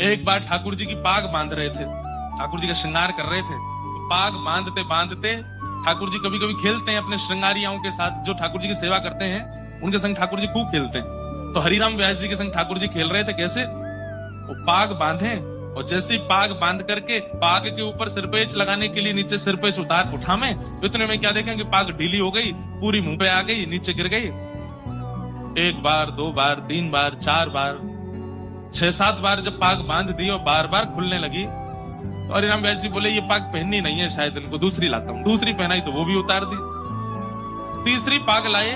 एक बार ठाकुर जी की पाग बांध रहे थे, ठाकुर जी का श्रृंगार कर रहे थे। तो पाग बांधते बांधते ठाकुर जी कभी कभी खेलते हैं अपने श्रृंगारियाओं के साथ, जो ठाकुर जी की सेवा करते हैं उनके संग ठाकुर जी खूब खेलते हैं। तो हरिराम व्यास जी के संग ठाकुर जी खेल रहे थे। कैसे? वो पाग बांधे और जैसे ही पाग बांध करके पाग के ऊपर सिरपेच लगाने के लिए नीचे सिरपेच उठावे, तो इतने में क्या देखें कि पाग ढीली हो गई, पूरी मुंह पे आ गई, नीचे गिर गई। एक बार, दो बार, तीन बार, चार बार, 6-7 बार जब पाग बांध दी और बार बार खुलने लगी, तो हरिराम व्यास जी बोले ये पाग पहननी नहीं है, शायद इनको दूसरी लाता हूं। दूसरी पहनाई तो वो भी उतार दी। तीसरी पाग लाए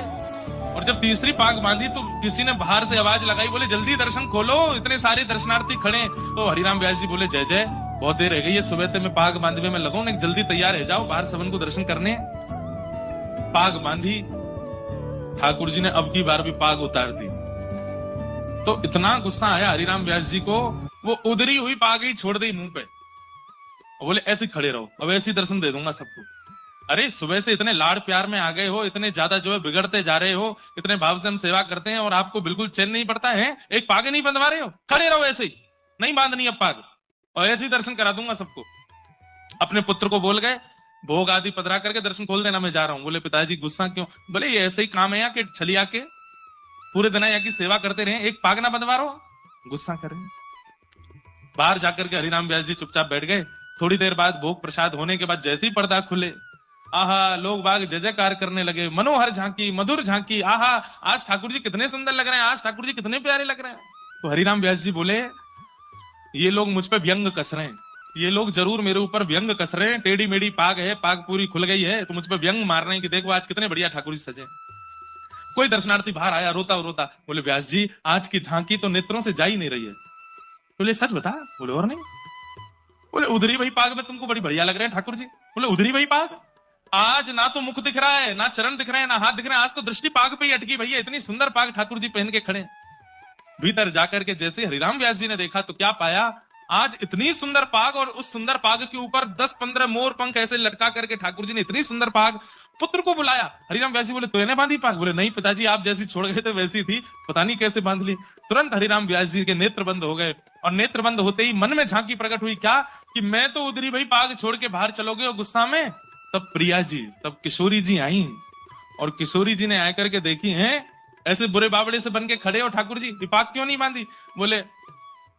और जब तीसरी पाग बांधी तो किसी ने बाहर से आवाज लगाई, बोले जल्दी दर्शन खोलो, इतने सारे दर्शनार्थी खड़े। तो हरिराम व्यास जी बोले जय जय, बहुत देर रह गई है, सुबह से मैं पाग बांधने में लगूं, जल्दी तैयार हो जाओ, बाहर सबन को दर्शन करने। पाग बांधी, ठाकुर जी ने अब की बार भी पाग उतार दी। तो इतना गुस्सा आया हरिराम व्यास जी को, वो उधरी हुई पाग ही छोड़ दी मुंह पे, बोले ऐसे खड़े रहो, अब ऐसे दर्शन दे दूंगा सबको। अरे सुबह से इतने लाड़ प्यार में आ गए हो, इतने ज्यादा जो है बिगड़ते जा रहे हो, इतने भाव से हम सेवा करते हैं और आपको बिल्कुल चैन नहीं पड़ता है, एक पाग नहीं बंधवा रहे हो, खड़े रहो ऐसे ही, नहीं बांधनी अब पाग, और ऐसे ही दर्शन करा दूंगा सबको। अपने पुत्र को बोल गए, भोग आदि पधरा करके दर्शन खोल देना, मैं जा रहा हूं। बोले पिताजी गुस्सा क्यों? बोले ये ऐसे ही काम है यहाँ के, छलिया के पूरे दिन यहाँ की सेवा करते रहे, एक पाग ना बंधवा रहो, गुस्सा करें। बाहर जाकर के हरिराम व्यास जी चुपचाप बैठ गए। थोड़ी देर बाद भोग प्रसाद होने के बाद जैसे ही पर्दा खुले, आहा, लोग बाग जय जयकार करने लगे, मनोहर झांकी, मधुर झांकी, आहा, आज ठाकुर जी कितने सुंदर लग रहे हैं, आज ठाकुर जी कितने प्यारे लग रहे हैं। तो हरिराम व्यास जी बोले ये लोग मुझ पे व्यंग कस रहे हैं, ये लोग जरूर मेरे ऊपर व्यंग कस रहे हैं, टेढ़ी मेढ़ी पाग है, पाग पूरी खुल गई है, तो मुझ पे व्यंग मार रहे हैं कि देखो आज कितने बढ़िया ठाकुर जी सजे। कोई दर्शनार्थी बाहर आया रोता रोता, बोले व्यास जी आज की झांकी तो नेत्रों से जा ही नहीं रही है। बोले सच बता? बोले और नहीं। बोले उधरी वही पाग में तुमको बड़ी बढ़िया लग रहे हैं ठाकुर जी। बोले उधरी वही पाग, आज ना तो मुख दिख रहा है, ना चरण दिख रहे हैं, ना हाथ दिख रहे हैं, आज तो दृष्टि पाग पे ही अटकी भैया, इतनी सुंदर पाग ठाकुर जी पहन के खड़े। भीतर जाकर के जैसे हरिराम व्यास जी ने देखा तो क्या पाया, आज इतनी सुंदर पाग और उस सुंदर पाग के ऊपर 10-15 मोर पंख ऐसे लटका करके ठाकुर जी ने इतनी सुंदर पाग। पुत्र को बुलाया, हरिराम व्यास जी बोले तो बांधी पाग? बोले नहीं पिताजी, आप जैसी छोड़ गए थे वैसी थी, पता नहीं कैसे बांध ली। तुरंत हरिराम व्यास जी के नेत्र बंद हो गए और नेत्र बंद होते ही मन में झांकी प्रकट हुई, क्या कि मैं तो उधरी भाई पाग छोड़ के बाहर चलोगे और गुस्सा में। तब प्रिया जी, तब किशोरी जी आई और किशोरी जी ने आकर के देखी है ऐसे बुरे बाबड़े से बन के खड़े हो ठाकुर जी, पाग क्यों नहीं बांधी? बोले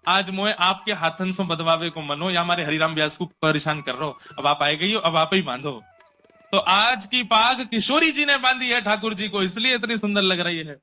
आज मोए आपके हाथन से बदवावे को मनो, या हमारे हरिराम व्यास को परेशान कर रहे हो, अब आप आए गई हो, अब आप ही बांधो। तो आज की पाग किशोरी जी ने बांधी है ठाकुर जी को, इसलिए इतनी सुंदर लग रही है।